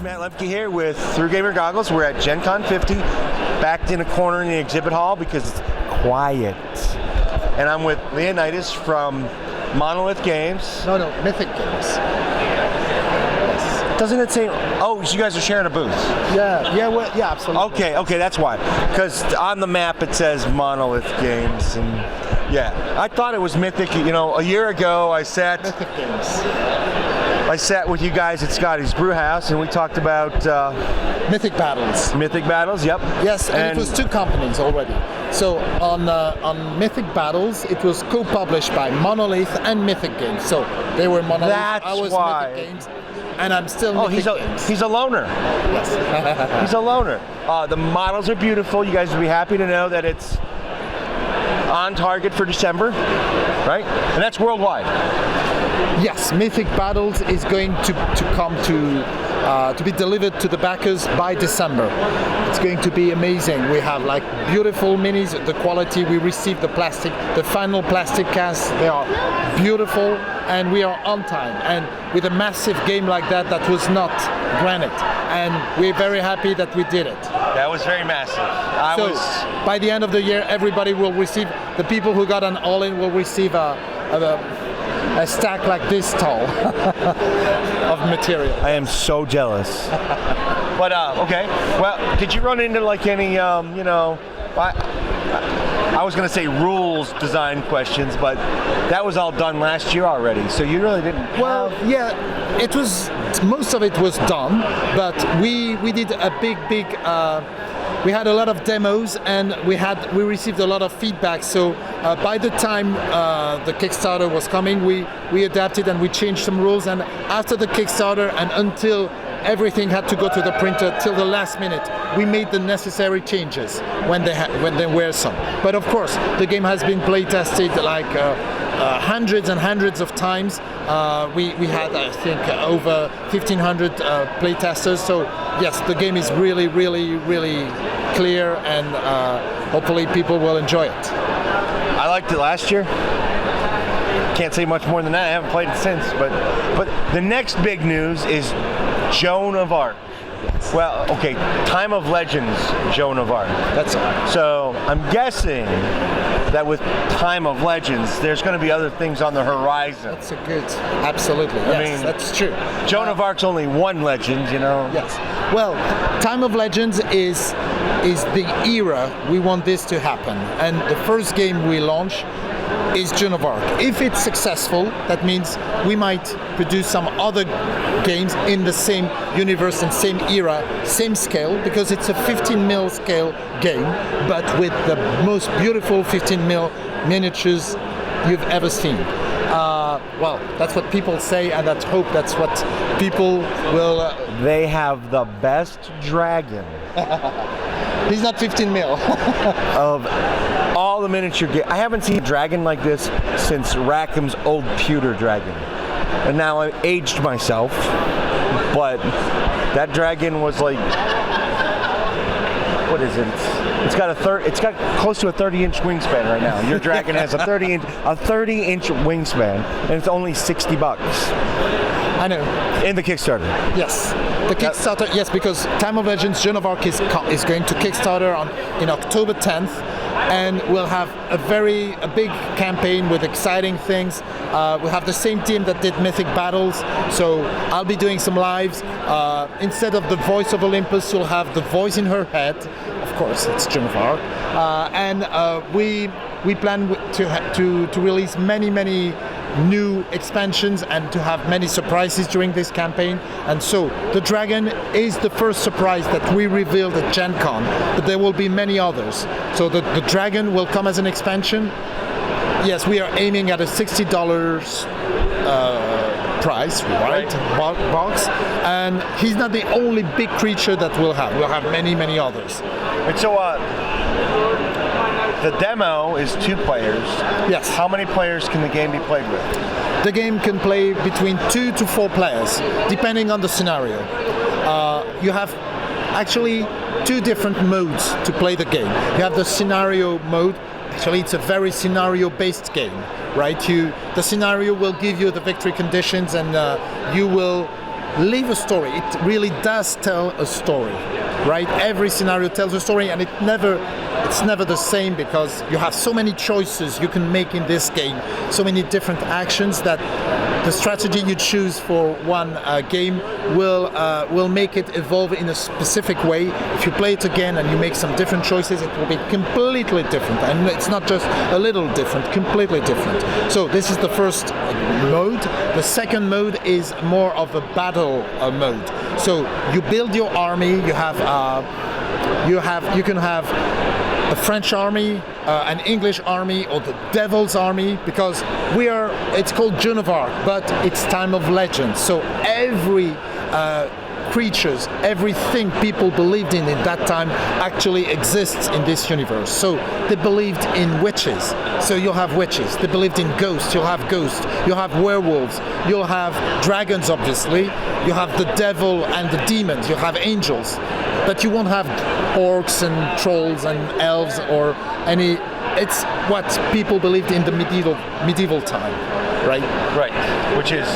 Matt Lemke here with Through Gamer Goggles. We're at Gen Con 50, backed in a corner in the exhibit hall because it's quiet. And I'm with Leonidas from Monolith Games. No, Mythic Games. Yes. Doesn't it say, oh, you guys are sharing a booth? Yeah, absolutely. Okay, that's why. Because on the map it says Monolith Games, and yeah, I thought it was Mythic. You know, a year ago I sat with you guys at Scotty's Brew House, and we talked about Mythic Battles. Mythic Battles, yep. Yes, and it was two companies already. So on Mythic Battles, it was co-published by Monolith and Mythic Games. So they were Monolith, That's I was why. Mythic Games, and I'm still Mythic Games. He's a loner. Yes. He's a loner. The models are beautiful. You guys will be happy to know that it's on target for December, right? And that's worldwide. Yes, Mythic Battles is going to come to be delivered to the backers by December. It's going to be amazing. We have like beautiful minis. The quality, we received the final plastic casts. They are beautiful, and we are on time. And with a massive game like that was not granted. And we're very happy that we did it. That was very massive. By the end of the year, everybody will receive. The people who got an all-in will receive a stack like this tall of material. I am so jealous. But okay. Well, did you run into like any I was going to say rules design questions, but that was all done last year already. So you really didn't. Well, yeah, it was. Most of it was done, but we did a big. We had a lot of demos, and we received a lot of feedback. So by the time the Kickstarter was coming, we adapted and we changed some rules. And after the Kickstarter and until everything had to go to the printer till the last minute, we made the necessary changes when there were some. But of course, the game has been play tested like hundreds and hundreds of times. We had, I think, over 1,500 play testers. So yes, the game is really, really, really clear, and hopefully people will enjoy it. I liked it last year. Can't say much more than that. I haven't played it since. But the next big news is Joan of Arc. Well, okay, Time of Legends, Joan of Arc. That's all. So I'm guessing that with Time of Legends, there's going to be other things on the horizon. That's absolutely. Yes, that's true. Joan of Arc's only one legend, you know. Yes. Well, Time of Legends is the era we want this to happen, and the first game we launch is Joan of Arc. If it's successful, that means we might produce some other games in the same universe and same era, same scale, because it's a 15 mil scale game, but with the most beautiful 15 mil miniatures you've ever seen. Well, that's what people say, and that's hope. That's what people will. They have the best dragon. He's not 15 mil. Of all the miniature games. I haven't seen a dragon like this since Rackham's old pewter dragon. And now I aged myself, but that dragon was like, what is it? It's got close to a 30-inch wingspan right now. Your dragon has a 30-inch wingspan, and it's only $60. I know. In the Kickstarter. Yes. The Kickstarter, yes, because Time of Legends Joan of Arc is going to Kickstarter in October 10th, and we'll have a big campaign with exciting things. We'll have the same team that did Mythic Battles, so I'll be doing some lives. Instead of the voice of Olympus, you'll have the voice in her head. Of course, it's Joan of Arc. And we plan to release many new expansions and to have many surprises during this campaign. And so the dragon is the first surprise that we revealed at Gen Con, but there will be many others. So the dragon will come as an expansion. Yes, we are aiming at a $60 price, right? Box. And he's not the only big creature that we'll have. We'll have many others. And so the demo is 2 players. Yes. How many players can the game be played with? The game can play between 2 to 4 players, depending on the scenario. You have actually 2 different modes to play the game. You have the scenario mode. Actually, it's a very scenario-based game, right? The scenario will give you the victory conditions, and you will live a story. It really does tell a story, right? Every scenario tells a story, and it's never the same, because you have so many choices you can make in this game, so many different actions, that the strategy you choose for one game will make it evolve in a specific way. If you play it again and you make some different choices, it will be completely different, and it's not just a little different, completely different. So this is the first mode. The second mode is more of a battle mode. So you build your army. You can have a French army, an English army, or the Devil's army, because it's called Joan of Arc, but it's time of legend. So every creatures, everything people believed in that time actually exists in this universe. So they believed in witches, so you'll have witches. They believed in ghosts, you'll have ghosts. You'll have werewolves, you'll have dragons, obviously. You have the devil and the demons, you'll have angels. But you won't have orcs and trolls and elves or any. It's what people believed in the medieval time, right? Right, which is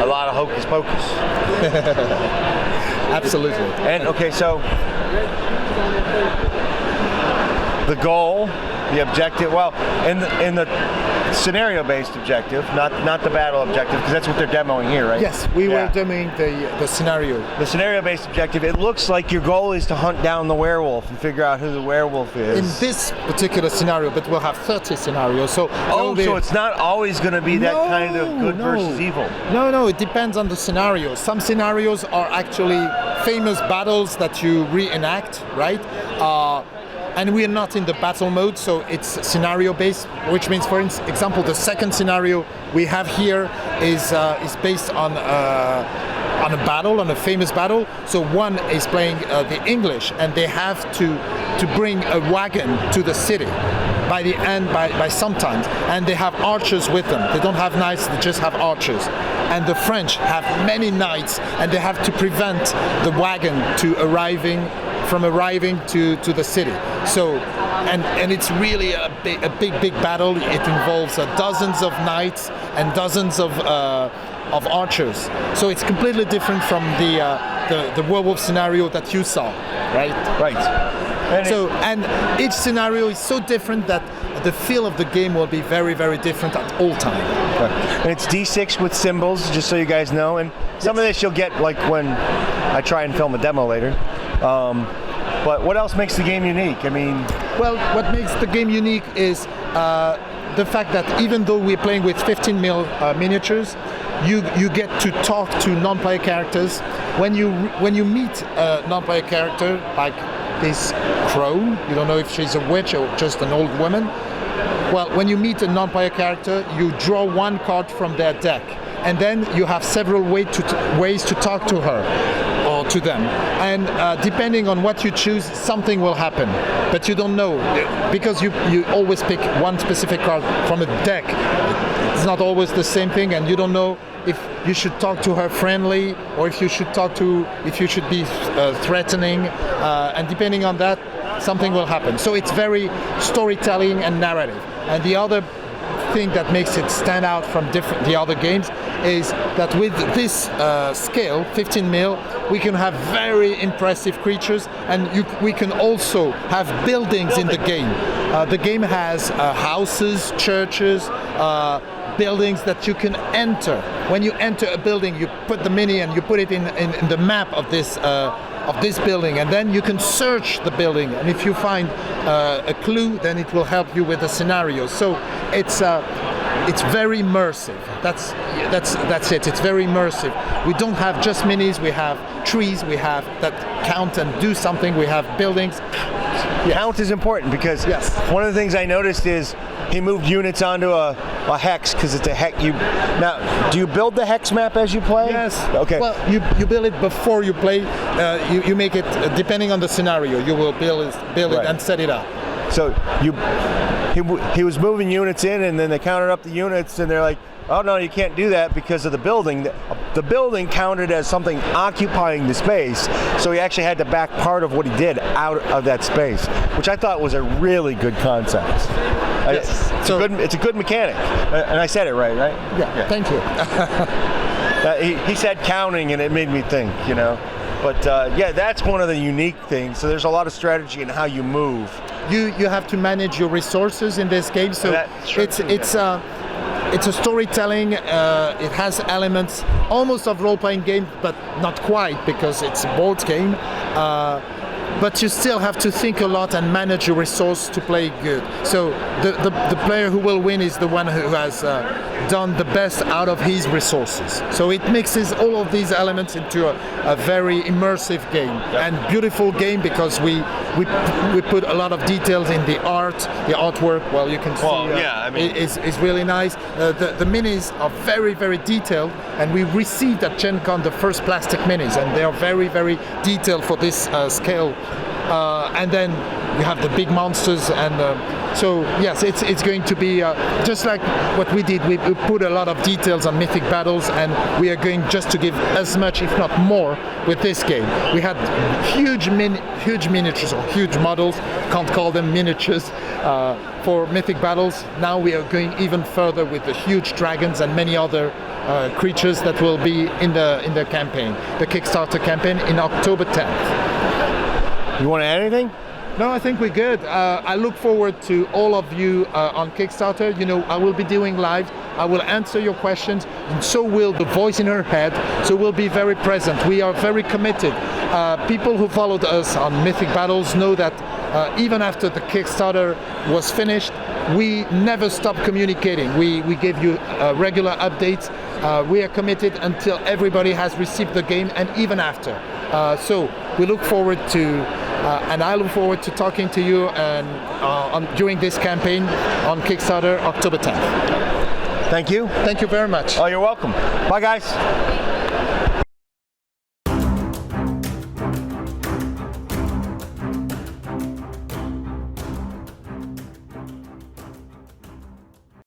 a lot of hocus pocus. Absolutely. And okay, so the goal, the objective, well, in the scenario-based objective, not the battle objective, because that's what they're demoing here, right? Yes, we were demoing the scenario. The scenario-based objective, it looks like your goal is to hunt down the werewolf and figure out who the werewolf is. In this particular scenario, but we'll have 30 scenarios, so... so it's not always going to be that kind of good versus evil. No, it depends on the scenario. Some scenarios are actually famous battles that you reenact, right? And we are not in the battle mode, so it's scenario-based, which means, for example, the second scenario we have here is based on a battle, on a famous battle. So one is playing the English, and they have to bring a wagon to the city by the end, by sometimes, and they have archers with them. They don't have knights, they just have archers. And the French have many knights, and they have to prevent the wagon from arriving to the city. So, and it's really a big battle. It involves dozens of knights and dozens of archers. So it's completely different from the werewolf scenario that you saw, right? Right. And each scenario is so different that the feel of the game will be very, very different at all time. Right. And it's D6 with symbols, just so you guys know. And some of this you'll get like when I try and film a demo later. But what else makes the game unique? I mean... Well, what makes the game unique is the fact that even though we're playing with 15mm miniatures, you get to talk to non-player characters. When you meet a non-player character, like this crone, you don't know if she's a witch or just an old woman. Well, when you meet a non-player character, you draw one card from their deck, and then you have several ways to talk to her or to them. And depending on what you choose, something will happen. But you don't know, because you always pick one specific card from a deck. It's not always the same thing, and you don't know if you should talk to her friendly or if you should be threatening. And depending on that, something will happen. So it's very storytelling and narrative. And the other thing that makes it stand out from the other games is that with this scale, 15mm, we can have very impressive creatures, and we can also have buildings in the game. The game has houses, churches, buildings that you can enter. When you enter a building, you put the mini and you put it in the map of this building, and then you can search the building, and if you find a clue, then it will help you with the scenario. So it's very immersive. That's it. It's very immersive. We don't have just minis. We have trees. We have that count and do something. We have buildings. Yes. Count is important because one of the things I noticed is he moved units onto a hex because it's a hex. Now, do you build the hex map as you play? Yes. Okay. Well, you build it before you play. You make it depending on the scenario. You will build it and set it up. So he was moving units in, and then they counted up the units, and they're like, oh no, you can't do that because of the building. The building counted as something occupying the space, so he actually had to back part of what he did out of that space, which I thought was a really good concept. Yes. It's a good mechanic, and I said it right? Yeah. Thank you. He said counting, and it made me think, you know. But yeah, that's one of the unique things. So there's a lot of strategy in how you move. You have to manage your resources in this game. So it's a storytelling. It has elements almost of role-playing game, but not quite, because it's a board game. But you still have to think a lot and manage your resource to play good. So the player who will win is the one who has done the best out of his resources. So it mixes all of these elements into a very immersive game and beautiful game, because we put a lot of details in the artwork. Well, you can see it's really nice. The minis are very, very detailed, and we received at Gen Con the first plastic minis, and they are very, very detailed for this scale. And then you have the big monsters, and so yes, it's going to be just like what we did. We put a lot of details on Mythic battles, and we are going just to give as much, if not more, with this game. We had huge miniatures, or huge models, can't call them miniatures, for Mythic battles. Now we are going even further with the huge dragons and many other creatures that will be in the campaign, the Kickstarter campaign in October 10th. You want to add anything? No, I think we're good. I look forward to all of you on Kickstarter. You know, I will be doing live. I will answer your questions, and so will the voice in her head. So we'll be very present. We are very committed. People who followed us on Mythic Battles know that even after the Kickstarter was finished, we never stopped communicating. We give you regular updates. We are committed until everybody has received the game, and even after. So we look forward to, and I look forward to talking to you during this campaign on Kickstarter, October 10th. Thank you. Thank you very much. Oh, you're welcome. Bye, guys.